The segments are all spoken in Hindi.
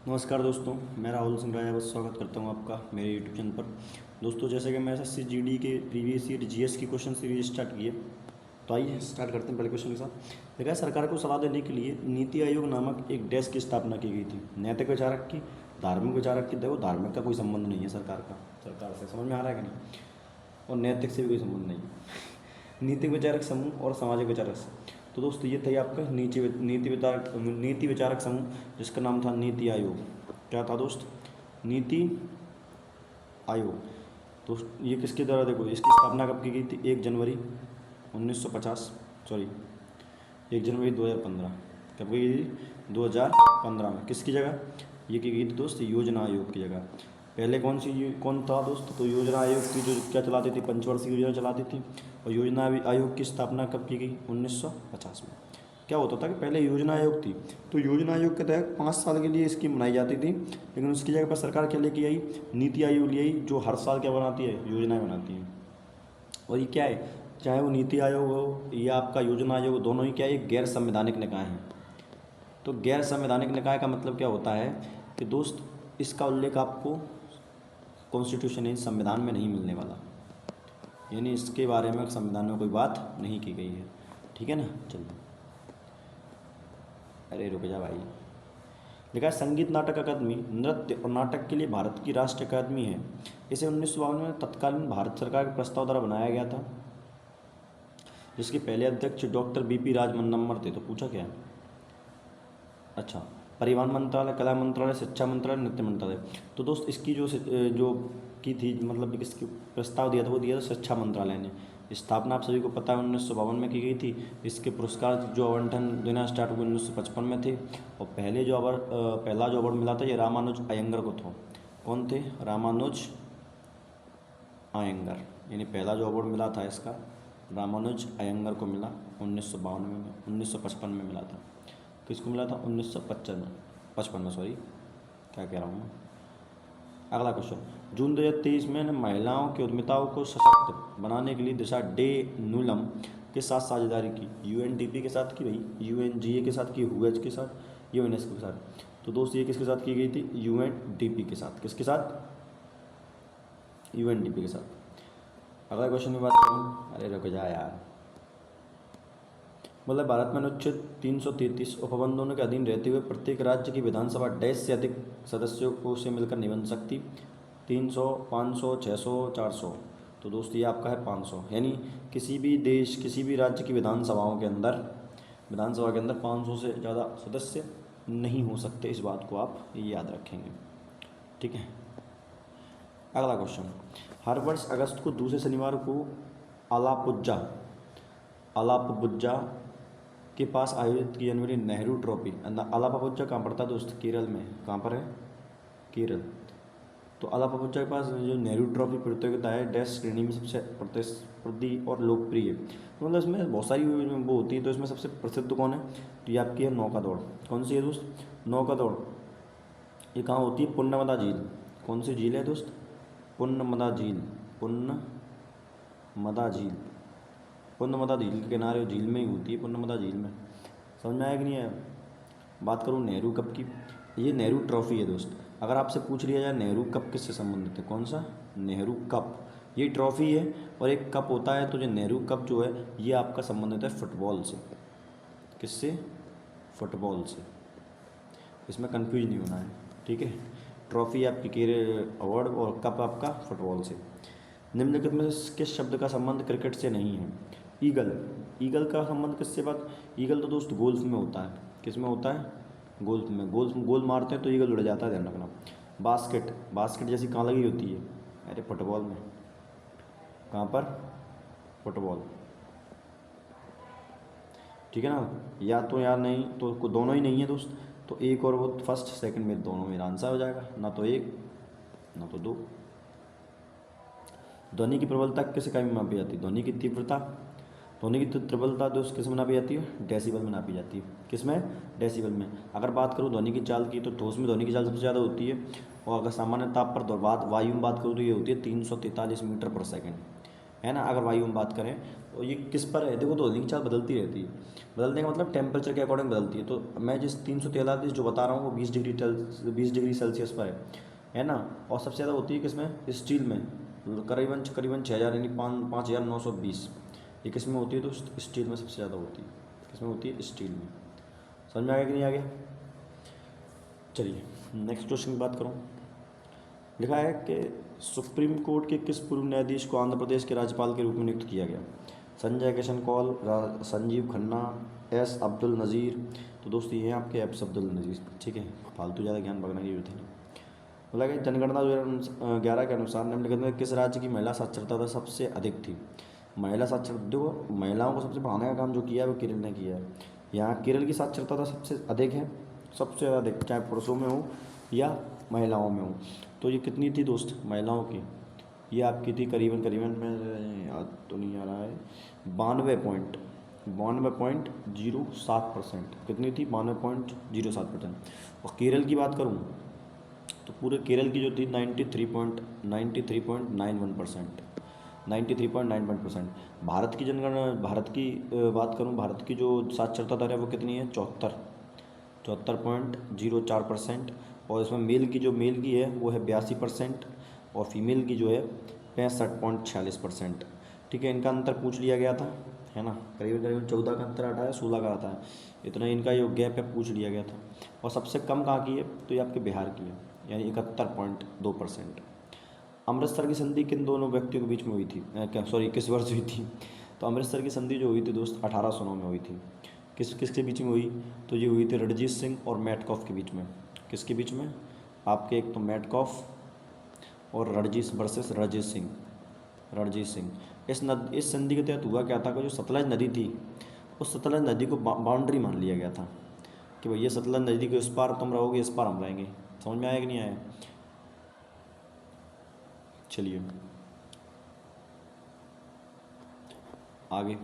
नमस्कार दोस्तों, मैं राहुल सिंह राजावत स्वागत करता हूं आपका मेरे यूट्यूब चैनल पर। दोस्तों, जैसे कि मैं एसएससी जीडी के प्रीवियस ईयर जीएस की क्वेश्चन सीरीज स्टार्ट की है, तो आइए स्टार्ट करते हैं पहले क्वेश्चन के साथ। देखा है, सरकार को सलाह देने के लिए नीति आयोग नामक एक डेस्क की स्थापना की गई थी। नैतिक विचारक की, धार्मिक विचारक की। देखो, धार्मिक का कोई संबंध नहीं है सरकार से, समझ में आ रहा है कि नहीं? और नैतिक से भी कोई संबंध नहीं है। नीति विचारक समूह और सामाजिक विचारक समूह। तो दोस्तों, ये था आपका नीति विचारक समूह, जिसका नाम था नीति आयोग। क्या था दोस्त? नीति आयोग। तो ये किसके द्वारा, देखो इसकी स्थापना कब की गई थी? 1 जनवरी 1950, सॉरी 1 जनवरी 2015। कब की गई थी? 2015 में। किसकी जगह ये की गई थी दोस्त? योजना आयोग की जगह। पहले कौन था दोस्त? तो योजना आयोग की जो क्या चलाती थी, पंचवर्षीय योजना चलाती थी। और योजना आयोग की स्थापना कब की गई? 1950 में। क्या होता था कि पहले योजना आयोग थी, तो योजना आयोग के तहत 5 साल के लिए स्कीम बनाई जाती थी, लेकिन उसकी जगह पर सरकार क्या लेके आई? नीति आयोग ले आई, जो हर साल क्या बनाती है? योजनाएं बनाती है। और ये क्या है, चाहे वो नीति आयोग हो या आपका योजना आयोग हो, दोनों ही क्या है? गैर संवैधानिक निकाय हैं। तो गैर संवैधानिक निकाय का मतलब क्या होता है कि दोस्त, इसका उल्लेख आपको कॉन्स्टिट्यूशन यानी संविधान में नहीं मिलने वाला, यानी इसके बारे में संविधान में कोई बात नहीं की गई है। ठीक है ना? चलिए, अरे रुक जा भाई। लिखा है, संगीत नाटक अकादमी नृत्य और नाटक के लिए भारत की राष्ट्रीय अकादमी है। इसे 1952 में तत्कालीन भारत सरकार के प्रस्ताव द्वारा बनाया गया था, जिसके पहले अध्यक्ष डॉक्टर बीपी राजमन्नम्मर थे। तो पूछा क्या है? अच्छा, परिवहन मंत्रालय, कला मंत्रालय, शिक्षा मंत्रालय, नृत्य मंत्रालय। तो दोस्त, इसकी जो की थी, मतलब इसके प्रस्ताव दिया था, वो दिया था शिक्षा मंत्रालय ने। स्थापना आप सभी को पता है 1952 में की गई थी। इसके पुरस्कार जो आवंटन देना स्टार्ट हुए 1955 में थे। और पहला जो अवार्ड मिला था, ये रामानुज अयंगर को था। कौन थे? रामानुज अयंगर। यानी पहला जो अवार्ड मिला था इसका रामानुज अयंगर को मिला 1952 में, 1955 में मिला था। किसको मिला था? 1955 में, सॉरी क्या कह रहा हूँ मैं। अगला क्वेश्चन, जून 2023 में महिलाओं की उद्यमिताओं को सशक्त बनाने के लिए दिशा डे नुलम के साथ साझेदारी की। यूएनडीपी के साथ की भाई, यूएनजीए के साथ की, हुएच के साथ, यूएनएसको के साथ। तो दोस्त, ये किसके साथ की गई थी? यूएनडीपी के साथ। किसके साथ? यूएनडीपी के साथ। अगला क्वेश्चन की बात करूँ, अरे रुक जा यार। मतलब भारत में अनुच्छेद 333 उपबंधों के अधीन रहते हुए प्रत्येक राज्य की विधानसभा डैश से अधिक सदस्यों को से मिलकर नहीं बन सकती। 300, 500, 600, 400। तो दोस्त, ये आपका है 500। यानी किसी भी देश, किसी भी राज्य की विधानसभा के अंदर 500 से ज़्यादा सदस्य नहीं हो सकते। इस बात को आप याद रखेंगे। ठीक है। अगला क्वेश्चन, हर वर्ष अगस्त को दूसरे शनिवार को अलापुझा के पास आयोजित की जाने वाली नेहरू ट्रॉफी। अलापापुझा कहाँ पड़ता है दोस्त? केरल में। कहाँ पर है? केरल। तो अलापापुझा के पास जो नेहरू ट्रॉफी प्रतियोगिता है, डैश श्रेणी में सबसे प्रतिस्पर्धी और लोकप्रिय है। तो मतलब इसमें बहुत सारी वो होती है, तो इसमें सबसे प्रसिद्ध कौन है? तो ये आपकी है नौका दौड़। कौन सी है दोस्त? नौका दौड़। ये कहाँ होती है? पुण्यमदा झील। कौन सी झील है दोस्त? पुण्यमदा झील। पुण्यमदा झील के किनारे झील में ही होती है, पुण्यमदा झील में। समझ में आया कि नहीं आया? बात करूँ नेहरू कप की, ये नेहरू ट्रॉफी है दोस्त। अगर आपसे पूछ लिया जाए नेहरू कप किससे संबंधित है, कौन सा? नेहरू कप। ये ट्रॉफी है और एक कप होता है। तो जो नेहरू कप जो है, ये आपका संबंधित है फुटबॉल से। किससे? फुटबॉल से। इसमें कन्फ्यूज नहीं होना है, ठीक है। ट्रॉफी आपकी केरल अवार्ड और कप आपका फुटबॉल से। निम्नलिखित में से किस शब्द का संबंध क्रिकेट से नहीं है? ईगल। ईगल का संबंध किससे बात? ईगल तो दोस्त गोल्फ में होता है। किस में होता है? गोल्फ में। गोल मारते हैं तो ईगल उड़ जाता है, ध्यान रखना। बास्केट जैसी कहाँ लगी होती है? अरे फुटबॉल में। कहाँ पर? फुटबॉल। ठीक है ना? या तो यार नहीं तो दोनों ही नहीं है दोस्त। तो एक और वो फर्स्ट सेकंड में दोनों मेरा आंसर हो जाएगा, ना तो एक ना तो दो। ध्वनि की प्रबलता किस इकाई में मापी जाती है? ध्वनि की प्रबलता दोस्त किस में नापी जाती है? डेसिबल में नापी जाती है। किस में? डेसिबल में। अगर बात करूँ ध्वनि की चाल की, तो ठोस में ध्वनि की चाल सबसे ज़्यादा होती है। और अगर सामान्य ताप पर वायु में बात करूँ, तो ये होती है 343 मीटर पर सेकेंड। है ना। अगर वायु में बात करें तो ये किस पर है, देखो तो लिंक चार्ट बदलती रहती है, बदलने का मतलब टेम्परेचर के अकॉर्डिंग बदलती है। तो मैं जिस 343 जो बता रहा हूँ वो 20 डिग्री सेल्सियस पर है ना। और सबसे ज़्यादा होती है किसमें, स्टील में, करीबन करीबन 6000 यानी 5920। ये किस में होती है, तो स्टील में सबसे ज़्यादा होती है। किस में होती है, स्टील में। समझ में आ गया कि नहीं आ गया। चलिए नेक्स्ट क्वेश्चन की बात करूँ। लिखा है कि सुप्रीम कोर्ट के किस पूर्व न्यायाधीश को आंध्र प्रदेश के राज्यपाल के रूप में नियुक्त किया गया। संजय किशन कौल, संजीव खन्ना, एस अब्दुल नज़ीर। तो दोस्तों ये हैं आपके एस अब्दुल नज़ीर, ठीक है, फालतू ज़्यादा ज्ञान बगना की जरूरत है नहीं। बोला कि जनगणना 2011 के अनुसार निम्नलिखित में किस राज्य की महिला साक्षरता दर सबसे अधिक थी। महिला साक्षरता, देखो महिलाओं को सबसे बढ़ाने का काम जो किया है वो केरल ने किया है। यहाँ केरल की साक्षरता दर सबसे अधिक है, सबसे अधिक, चाहे पुरुषों में हो या महिलाओं में हो। तो ये कितनी थी दोस्त महिलाओं की, ये आपकी थी करीबन करीबन, मैं याद तो नहीं आ रहा है, 92.07%। कितनी थी, 92.07%। और केरल की बात करूँ तो पूरे केरल की जो थी 93.91%, 93.91%। भारत की जनगणना, भारत की बात करूँ, भारत की जो साक्षरता दर है वो कितनी है, 74.04%। और इसमें मेल की है वो है 82%, और फीमेल की जो है 65.46%। ठीक है, इनका अंतर पूछ लिया गया था, है ना, करीबन करीबन 14 का अंतर आता है, 16 का आता है, इतना इनका जो गैप है पूछ लिया गया था। और सबसे कम कहाँ की है, तो ये आपके बिहार की है, यानी 71.2%। अमृतसर की संधि किन दोनों व्यक्तियों के बीच में हुई थी, किस वर्ष हुई थी। तो अमृतसर की संधि जो हुई थी दोस्त 1809 में हुई थी। किसके बीच में हुई, तो ये हुई थी रणजीत सिंह और मैटकॉफ के बीच में। किसके बीच में, आपके एक तो मैटकॉफ और रणजीत वर्सेस रणजीत सिंह। इस संधि के तहत हुआ क्या था कि जो सतलज नदी थी, उस सतलज नदी को बाउंड्री मान लिया गया था कि भैया सतलज नदी के उस पार तुम रहोगे, इस पार हम रहेंगे। समझ में आया कि नहीं आया। चलिए आगे।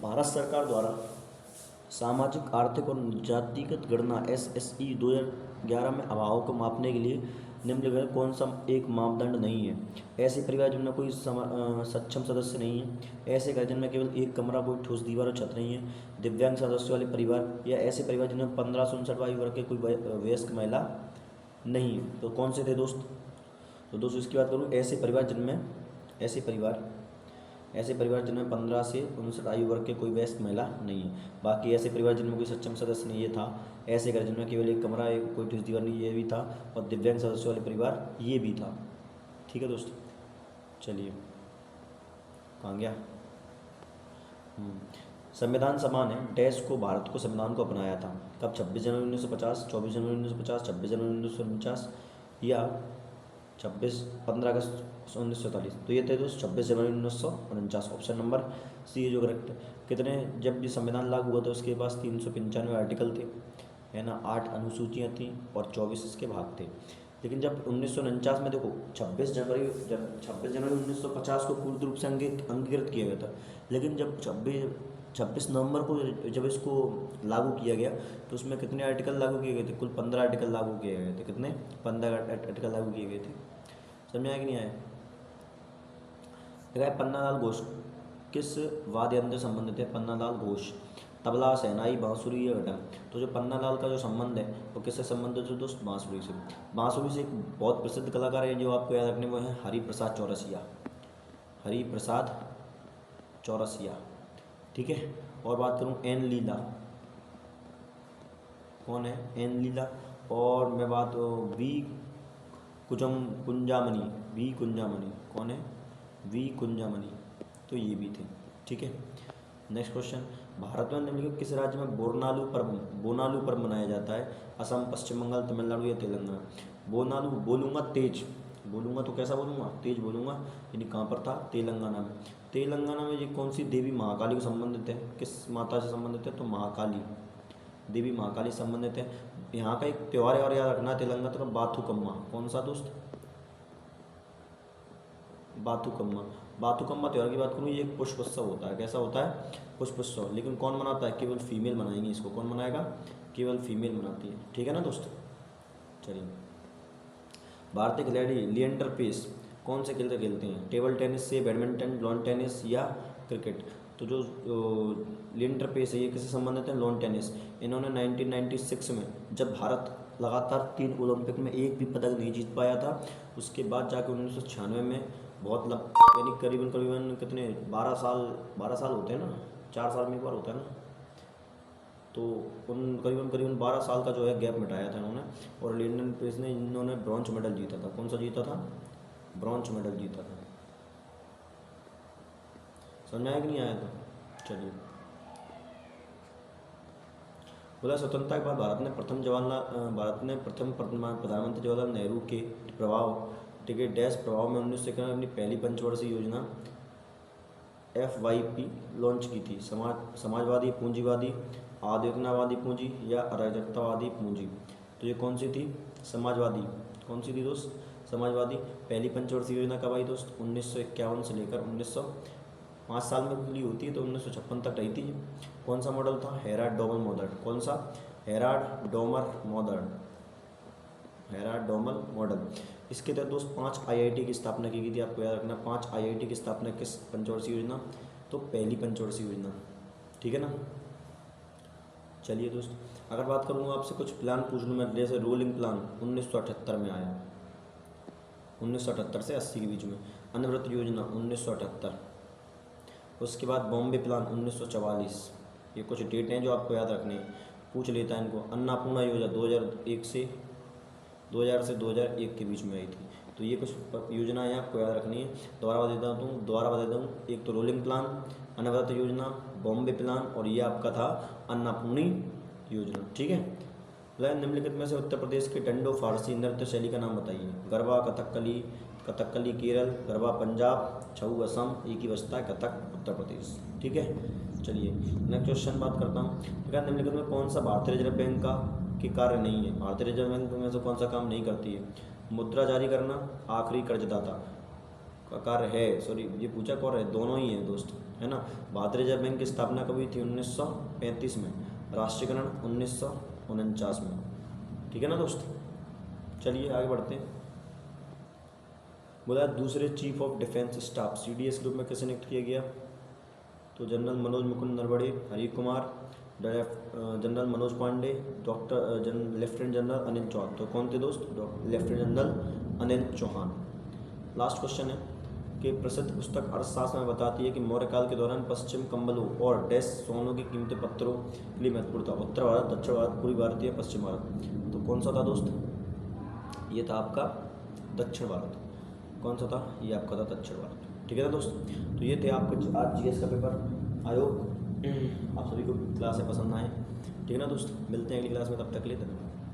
भारत सरकार द्वारा सामाजिक आर्थिक और जातिगत गणना SSE 2011 में अभावों को मापने के लिए निम्नलिखित कौन सा एक मापदंड नहीं है। ऐसे परिवार जिनमें कोई सक्षम सदस्य नहीं है, ऐसे घर जिनमें केवल एक कमरा, कोई ठोस दीवार और छत नहीं है, दिव्यांग सदस्य वाले परिवार, या ऐसे परिवार जिनमें 15 से 59 आयु वर्ग के कोई वयस्क महिला नहीं है। तो कौन से थे दोस्त, तो दोस्तों इसकी बात करूँ, ऐसे परिवार जिनमें 15 से 59 आयु वर्ग के कोई वयस्क महिला नहीं है। बाकी ऐसे परिवार जिनमें कोई सक्षम सदस्य नहीं, ये था। ऐसे घर जिनमें केवल एक कमरा, एक कोई ठोस दीवार नहीं, ये भी था। और दिव्यांग सदस्यों वाले परिवार, ये भी था। ठीक है दोस्तों, चलिए कहाँ गया। संविधान सभा ने डैश को, भारत को, संविधान को अपनाया था कब, 26 जनवरी 1950, 24 जनवरी 1950, 26 जनवरी 1949 या 15 अगस्त 1947। तो ये थे दोस्त 26 जनवरी 1949। ऑप्शन नंबर सी जो करेक्ट है। कितने, जब ये संविधान लागू हुआ था उसके पास 395 आर्टिकल थे, है ना, 8 अनुसूचियाँ थीं और 24 इसके भाग थे। लेकिन जब 1949 में देखो 26 जनवरी 1950 को पूर्ण रूप से अंगीकृत किया गया था। लेकिन जब 26 नवंबर को जब इसको लागू किया गया तो उसमें कितने आर्टिकल लागू किए गए थे, कुल 15 आर्टिकल लागू किए गए थे। कितने, 15 आर्टिकल लागू किए गए थे। समझ आया कि नहीं आया। देखा है, पन्नालाल घोष किस वाद्य यंत्र से संबंधित है। पन्नालाल घोष तबला, शहनाई, बांसुरी या घटा। तो जो पन्नालाल का जो संबंध है वो किससे संबंधित है दोस्त, बांसुरी से। बांसुरी से एक बहुत प्रसिद्ध कलाकार है जो आपको याद रखने वो है हरिप्रसाद चौरसिया। ठीक है। और बात करूँ एन लीला, कौन है, एन लीला। और मैं बात कुंजामणि, कौन है, वी कुंजामणि। तो ये भी थे। ठीक है। नेक्स्ट क्वेश्चन, भारत में निम्नलिखित किस राज्य में बोनालू पर्व मनाया जाता है। असम, पश्चिम बंगाल, तमिलनाडु या तेलंगाना। बोनालू बोलूँगा तेज, बोलूँगा तो कैसा बोलूँगा, तेज बोलूँगा, यानी कहाँ पर था, तेलंगाना में। तेलंगाना में ये कौन सी देवी महाकाली को संबंधित है, किस माता से संबंधित है, तो महाकाली, देवी महाकाली संबंधित है। यहाँ का एक त्यौहार है और याद रखना तेलंगाना तो बाथुकम्मा। कौन सा दोस्त, बाथुकम्मा त्यौहार की बात करूँ, ये एक पुष्पोत्सव होता है। कैसा होता है, पुष्पोत्सव। लेकिन कौन मनाता है, केवल फीमेल मनाएंगी इसको। कौन मनाएगा, केवल फीमेल मनाती है। ठीक है ना दोस्त। चलिए, भारतीय खिलाड़ी लिएंडर पेस कौन से खेल खेलते हैं? टेबल टेनिस से, बैडमिंटन, लॉन टेनिस या क्रिकेट? तो जो लिएंडर पेस है ये किससे संबंधित है? Lawn tennis. इन्होंने 1996 में, जब भारत लगातार 3 ओलंपिक में एक भी पदक नहीं जीत पाया था, उसके बाद जाके 1996 में बहुत यानी करीबन करीबन कितने 12 साल होते हैं ना, 4 साल में एक बार होता है ना, तो उन करीबन करीबन 12 साल का जो है गैप मिटाया था इन्होंने। और लिएंडर पेस ने इन्होंने ब्रॉन्ज मेडल जीता था। कौन सा जीता था? ब्रॉन्ज मेडल जीता था। समझ आया कि नहीं आया था? चलिए, बोला स्वतंत्रता के बाद भारत ने प्रथम प्रधानमंत्री जवाहरलाल नेहरू के डैश प्रभाव में 1991 में अपनी पहली पंचवर्षीय योजना FYP लॉन्च की थी। समाजवादी पूंजीवादी, आधुनिकतावादी पूंजी या अराजकतावादी पूंजी? तो ये कौन सी थी? समाजवादी। कौन सी थी दोस्त? समाजवादी। पहली पंचवर्षीय योजना कब आई दोस्त? 1951 से लेकर 5 साल में पूरी होती है, तो 1956 तक रही थी। कौन सा मॉडल था? Harrod Domar model. कौन सा? Harrod Domar model. इसके तहत दोस्त 5 IIT की स्थापना की गई थी। आपको याद रखना, 5 IIT की स्थापना किस पंचवर्षीय योजना? तो पहली पंचवर्षीय योजना। ठीक है ना? चलिए दोस्त, अगर बात करूँगा आपसे कुछ प्लान पूछ लूँ मैं, जैसे रोलिंग प्लान 1978 में आया, 1978 से 80 के बीच में। अनवरत योजना 1978। उसके बाद बॉम्बे प्लान 1944। ये कुछ डेट हैं जो आपको याद रखनी है, पूछ लेता है इनको। अन्नपूर्णा योजना 2000 से 2001 के बीच में आई थी। तो ये कुछ योजनाएँ आपको याद रखनी है। दोबारा बता देता हूँ। एक तो रोलिंग प्लान, अनवरत योजना, बॉम्बे प्लान, और ये आपका था अन्नपूर्णी योजना। ठीक है। निम्नलिखित में से उत्तर प्रदेश के डंडो फारसी नृत्य शैली का नाम बताइए। गरबा कथकली केरल, गरबा पंजाब, छऊ असम, एक ही बचता है कथक उत्तर प्रदेश। ठीक है। चलिए नेक्स्ट क्वेश्चन बात करता हूँ। निम्नलिखित में कौन सा भारतीय रिजर्व बैंक का की कार्य नहीं है? भारतीय रिजर्व बैंक में से कौन सा काम नहीं करती है? मुद्रा जारी करना, आखिरी कर्जदाता का कार्य है। सॉरी, ये पूछा कौन है? दोनों ही है दोस्त, है ना। भारतीय रिजर्व बैंक की स्थापना कब हुई थी? 1935 में। राष्ट्रीयकरण 1949 में। ठीक है ना दोस्त। चलिए आगे बढ़ते हैं। बोला दूसरे chief of defence staff CDS group में किसे नियुक्त किया गया? तो general Manoj Mukund Naravane, Hari Kumar, general Manoj Pande, lieutenant general Anil Chauhan. तो कौन थे दोस्त? Lieutenant general Anil Chauhan. Last question है कि प्रसिद्ध पुस्तक अर्थशास्त्र में बताती है कि मौर्य काल के दौरान पश्चिम कंबलों और डैश सोनों की कीमतें पत्थरों के लिए महत्वपूर्ण था। उत्तर भारत, दक्षिण भारत, पूर्वी भारत या पश्चिम भारत? तो कौन सा था दोस्त? ये था आपका दक्षिण भारत। कौन सा था? ये आपका था दक्षिण भारत। ठीक है ना दोस्त। तो ये थे आपके आज GS का पेपर। आई होप आप सभी को क्लासें पसंद आए। ठीक है ना दोस्त। मिलते हैं अगली क्लास में, तब तक के लिए धन्यवाद।